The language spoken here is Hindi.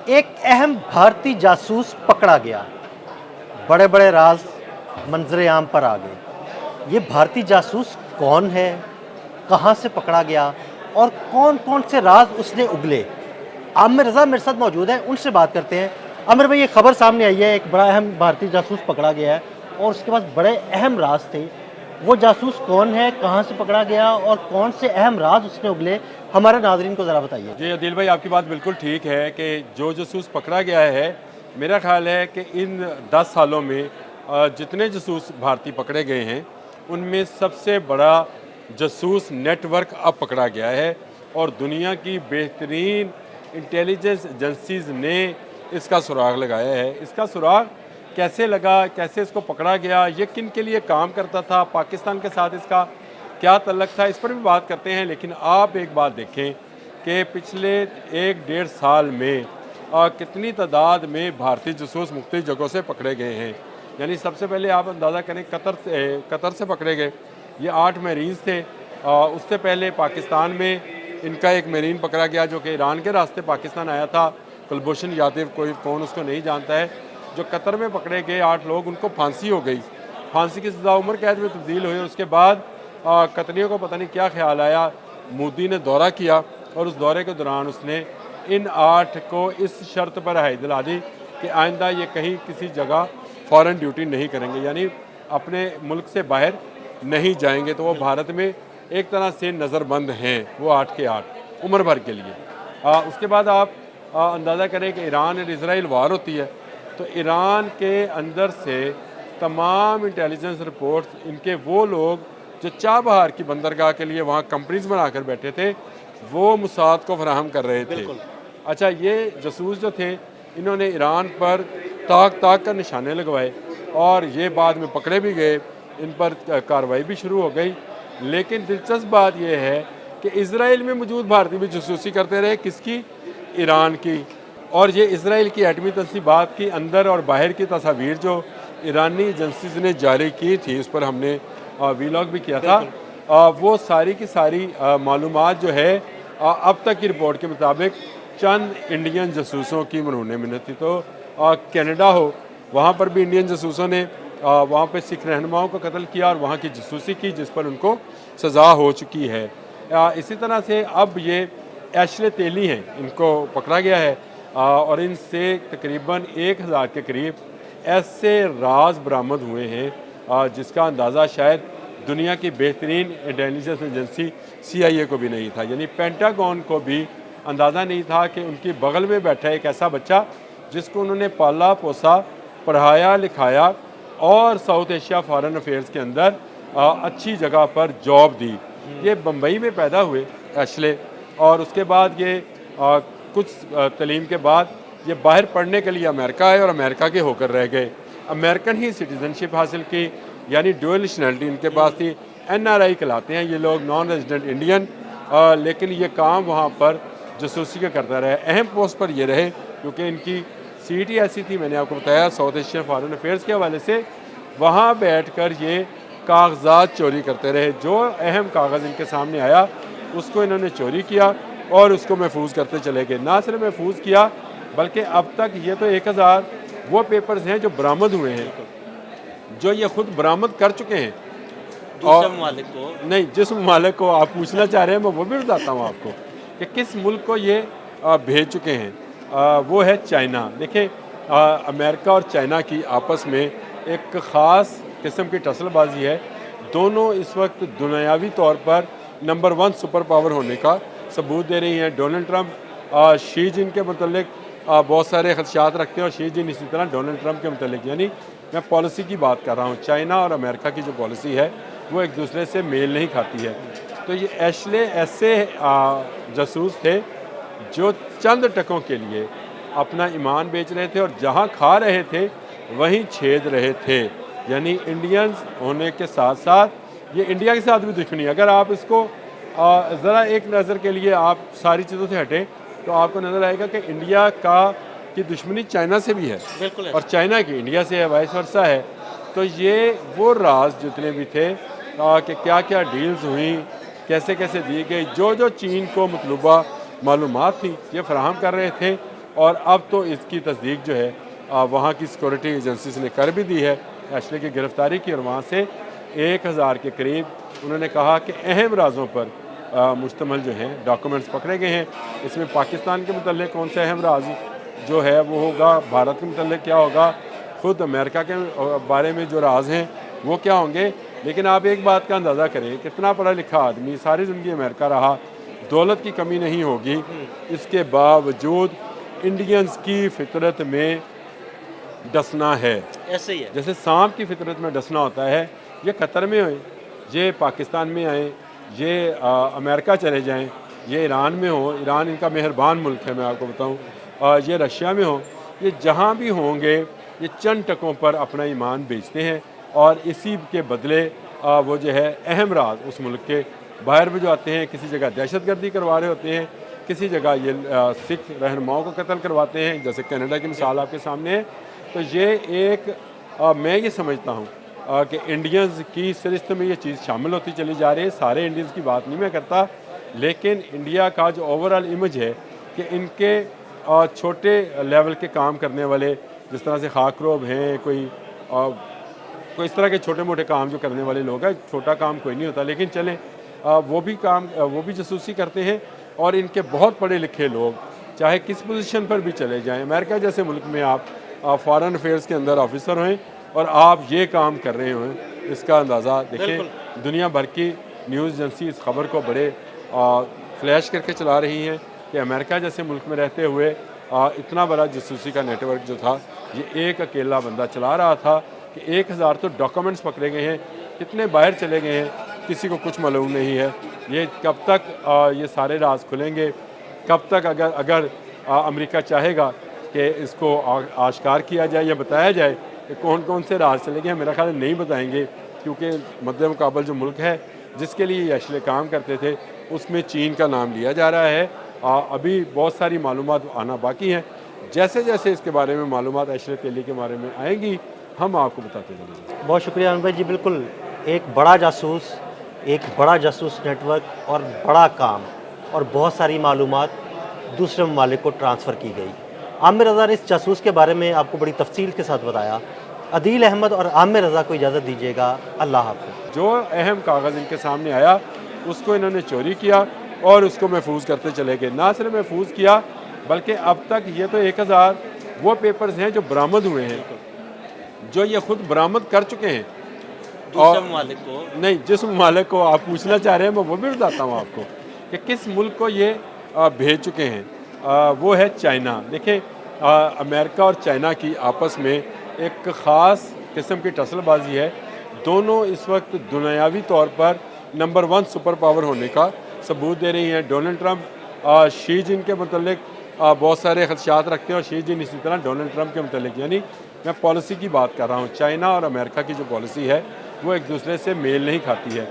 एक अहम भारतीय जासूस पकड़ा गया। बड़े बड़े राज मंजरे आम पर आ गए। ये भारतीय जासूस कौन है, कहाँ से पकड़ा गया और कौन कौन से राज उसने उगले। आमिर रजा मेरे साथ मौजूद है, उनसे बात करते हैं। आमिर भाई, ये खबर सामने आई है एक बड़ा अहम भारतीय जासूस पकड़ा गया है और उसके पास बड़े अहम राज थे। वो जासूस कौन है, कहाँ से पकड़ा गया और कौन से अहम राज उसने उगले, हमारे नाजरीन को ज़रा बताइए। जी अदिल भाई, आपकी बात बिल्कुल ठीक है कि जो जासूस पकड़ा गया है, मेरा ख्याल है कि इन 10 सालों में जितने जासूस भारतीय पकड़े गए हैं उनमें सबसे बड़ा जासूस नेटवर्क अब पकड़ा गया है और दुनिया की बेहतरीन इंटेलिजेंस एजेंसीज ने इसका सुराग लगाया है। इसका सुराग कैसे लगा, कैसे इसको पकड़ा गया, ये किन के लिए काम करता था, पाकिस्तान के साथ इसका क्या तल्लक था, इस पर भी बात करते हैं। लेकिन आप एक बात देखें कि पिछले 1 डेढ़ साल में कितनी तादाद में भारतीय जासूस मुख्तलिफ जगहों से पकड़े गए हैं। यानी सबसे पहले आप अंदाज़ा करें, कतर से पकड़े गए, ये 8 मरीन्स थे। उससे पहले पाकिस्तान में इनका एक मरीन पकड़ा गया जो कि ईरान के रास्ते पाकिस्तान आया था, कुलभूषण यादव, कोई कौन उसको नहीं जानता है। जो कतर में पकड़े गए 8 लोग, उनको फांसी हो गई, फांसी की सज़ा उम्र कैद में तब्दील हुई। उसके बाद कतरियों को पता नहीं क्या ख्याल आया, मोदी ने दौरा किया और उस दौरे के दौरान उसने इन 8 को इस शर्त पर हाई दिला दी कि आइंदा ये कहीं किसी जगह फ़ॉरेन ड्यूटी नहीं करेंगे, यानी अपने मुल्क से बाहर नहीं जाएंगे। तो वो भारत में एक तरह से नज़रबंद हैं, वो 8 के 8 उम्र भर के लिए। उसके बाद आप अंदाज़ा करें कि ईरान और इसराइल वार होती है, तो ईरान के अंदर से तमाम इंटेलिजेंस रिपोर्ट्स, इनके वो लोग जो चाबहार की बंदरगाह के लिए वहाँ कंपनीज बनाकर बैठे थे, वो मुसाद को फराहम कर रहे थे। अच्छा, ये जासूस जो थे, इन्होंने ईरान पर ताक ताक कर निशाने लगवाए और ये बाद में पकड़े भी गए, इन पर कार्रवाई भी शुरू हो गई। लेकिन दिलचस्प बात यह है कि इसराइल में मौजूद भारतीय भी जासूसी करते रहे, किसकी? ईरान की। और ये इसराइल की एटमी तस्वीबात की अंदर और बाहर की तस्वीर जो ईरानी एजेंसीज ने जारी की थी, उस पर हमने वीलॉग भी किया था। वो सारी की सारी मालूमात जो है अब तक की रिपोर्ट के मुताबिक चंद इंडियन जासूसों की मरहून मिन्नत थी। तो कनाडा हो, वहाँ पर भी इंडियन जासूसों ने वहाँ पे सिख रहनुमाओं को कत्ल किया और वहाँ की जासूसी की, जिस पर उनको सज़ा हो चुकी है। इसी तरह से अब ये एशले तेली हैं, इनको पकड़ा गया है और इनसे तकरीबन 1000 के करीब ऐसे राज बरामद हुए हैं जिसका अंदाज़ा शायद दुनिया की बेहतरीन इंटेलिजेंस एजेंसी CIA को भी नहीं था। यानी पेंटागन को भी अंदाज़ा नहीं था कि उनकी बगल में बैठा एक ऐसा बच्चा जिसको उन्होंने पाला पोसा, पढ़ाया लिखाया और साउथ एशिया फॉरेन अफेयर्स के अंदर अच्छी जगह पर जॉब दी। ये बम्बई में पैदा हुए एशले, और उसके बाद ये कुछ तालीम के बाद ये बाहर पढ़ने के लिए अमेरिका आए और अमेरिका के होकर रह गए। अमेरिकन ही सिटीज़नशिप हासिल की, यानी ड्यूअल नेशनलिटी इनके पास थी। NRI कहलाते हैं ये लोग, नॉन रेजिडेंट इंडियन। लेकिन ये काम वहाँ पर जासूसी का करता रहे। अहम पोस्ट पर ये रहे क्योंकि इनकी सीट ही ऐसी थी, मैंने आपको बताया, साउथ एशियन फॉरेन अफेयर्स के हवाले से वहाँ बैठकर ये कागजात चोरी करते रहे। जो अहम कागज़ इनके सामने आया उसको इन्होंने चोरी किया और उसको महफूज करते चले गए। ना सिर्फ महफूज किया बल्कि अब तक ये तो 1000 वो पेपर्स हैं जो बरामद हुए हैं, जो ये खुद बरामद कर चुके हैं दूसरे ममालिक को। नहीं, जिस ममालिक को आप पूछना चाह रहे हैं मैं वो भी बताता हूँ आपको कि किस मुल्क को ये भेज चुके हैं। वो है चाइना। देखिए, अमेरिका और चाइना की आपस में एक ख़ास किस्म की टसलबाजी है। दोनों इस वक्त दुनियावी तौर पर नंबर 1 सुपर पावर होने का सबूत दे रही हैं। डोनाल्ड ट्रंप शी जिन के मतलब बहुत सारे खदशात रखते हैं और शी जिन इसी तरह डोनाल्ड ट्रंप के मतलब, यानी मैं पॉलिसी की बात कर रहा हूँ। चाइना और अमेरिका की जो पॉलिसी है वो एक दूसरे से मेल नहीं खाती है। तो ये एशले ऐसे जासूस थे जो चंद टकों के लिए अपना ईमान बेच रहे थे और जहाँ खा रहे थे वहीं छेद रहे थे। यानी इंडियंस होने के साथ साथ ये इंडिया के साथ भी दुश्मनी। अगर आप इसको ज़रा एक नज़र के लिए आप सारी चीज़ों से हटें तो आपको नज़र आएगा कि इंडिया की दुश्मनी चाइना से भी है और चाइना की इंडिया से है, वाइस वर्सा है। तो ये वो राज जितने भी थे कि क्या क्या डील्स हुई, कैसे कैसे दी गई, जो जो चीन को मतलूबा मालूमात थी ये फराहम कर रहे थे, और अब तो इसकी तस्दीक जो है वहाँ की सिक्योरिटी एजेंसीज ने कर भी दी है एशले की गिरफ़्तारी की, और वहाँ से 1000 के करीब उन्होंने कहा कि अहम राज़ों पर मुश्तमल जो हैं डॉक्यूमेंट्स पकड़े गए हैं। इसमें पाकिस्तान के मतलब कौन से अहम राज जो है वो होगा, भारत के मतलब क्या होगा, ख़ुद अमेरिका के बारे में जो राज हैं वो क्या होंगे। लेकिन आप एक बात का अंदाज़ा करें, कितना पढ़ा लिखा आदमी, सारी ज़िंदगी अमेरिका रहा, दौलत की कमी नहीं होगी, इसके बावजूद इंडियंस की फितरत में डसना है। ऐसे ही है। जैसे सांप की फितरत में डसना होता है, ये कतर में होए, ये पाकिस्तान में आए, ये अमेरिका चले जाएं, ये ईरान में हो, ईरान इनका मेहरबान मुल्क है मैं आपको बताऊं, ये रशिया में हो, ये जहां भी होंगे ये चंद टकों पर अपना ईमान बेचते हैं और इसी के बदले वो जो है अहम राज उस मुल्क के बाहर भिजवाते हैं। किसी जगह दहशतगर्दी करवा रहे होते हैं, किसी जगह ये सिख रहनुमाओं को कत्ल करवाते हैं, जैसे कनाडा की मिसाल आपके सामने है। तो ये एक मैं ये समझता हूँ कि इंडियंस की सरिश्ते में ये चीज़ शामिल होती चली जा रही है। सारे इंडियंस की बात नहीं मैं करता, लेकिन इंडिया का जो ओवरऑल इमेज है कि इनके छोटे लेवल के काम करने वाले, जिस तरह से खाकरोब हैं, कोई इस तरह के छोटे मोटे काम जो करने वाले लोग हैं, छोटा काम कोई नहीं होता, लेकिन चलें वो भी जासूसी करते हैं। और इनके बहुत पढ़े लिखे लोग चाहे किस पोजीशन पर भी चले जाएं, अमेरिका जैसे मुल्क में आप फॉरेन अफेयर्स के अंदर ऑफिसर हैं और आप ये काम कर रहे हों, इसका अंदाज़ा देखें। दुनिया भर की न्यूज़ एजेंसी इस खबर को बड़े फ्लैश करके चला रही हैं कि अमेरिका जैसे मुल्क में रहते हुए इतना बड़ा जासूसी का नेटवर्क जो था ये एक अकेला बंदा चला रहा था कि 1000 तो डॉक्यूमेंट्स पकड़े गए हैं, कितने बाहर चले गए हैं किसी को कुछ मालूम नहीं है। ये कब तक ये सारे राज खुलेंगे, कब तक अगर अमेरिका चाहेगा कि इसको आश्कार किया जाए या बताया जाए कि कौन कौन से राज चले गए, मेरा ख्याल नहीं बताएंगे, क्योंकि मद्दे मुकाबल जो मुल्क है जिसके लिए ये अशले काम करते थे उसमें चीन का नाम लिया जा रहा है। अभी बहुत सारी मालूमात आना बाकी हैं। जैसे जैसे इसके बारे में मालूमात अशरफ अली के बारे में आएंगी हम आपको बताते चलेंगे। बहुत शुक्रिया अनवर भाई जी। बिल्कुल एक बड़ा जासूस नेटवर्क और बड़ा काम और बहुत सारी मालूमात दूसरे ममालिक को ट्रांसफ़र की गई। आमिर रज़ा ने इस जासूस के बारे में आपको बड़ी तफसील के साथ बताया। अदील अहमद और आमिर रज़ा को इजाज़त दीजिएगा। अल्लाह हाफ़िज़। जो अहम कागज़ इनके सामने आया उसको इन्होंने चोरी किया और उसको महफूज करते चले गए। ना सिर्फ महफूज किया बल्कि अब तक ये तो 1000 वो पेपर्स हैं जो बरामद हुए हैं, जो ये खुद बरामद कर चुके हैं दूसरे ममालिक को नहीं, जिस ममालिक को आप पूछना चाह रहे हैं मैं वो भी बताता हूँ आपको कि किस मुल्क को ये भेज चुके हैं। वो है चाइना। देखिए अमेरिका और चाइना की आपस में एक ख़ास किस्म की टसलबाजी है। दोनों इस वक्त दुनियावी तौर पर नंबर 1 सुपर पावर होने का सबूत दे रही हैं। डोनाल्ड ट्रंप शी जिन के मतलब बहुत सारे खदशात रखते हैं और शी जिन इसी तरह डोनाल्ड ट्रंप के मतलब, यानी मैं पॉलिसी की बात कर रहा हूँ। चाइना और अमेरिका की जो पॉलिसी है वो एक दूसरे से मेल नहीं खाती है।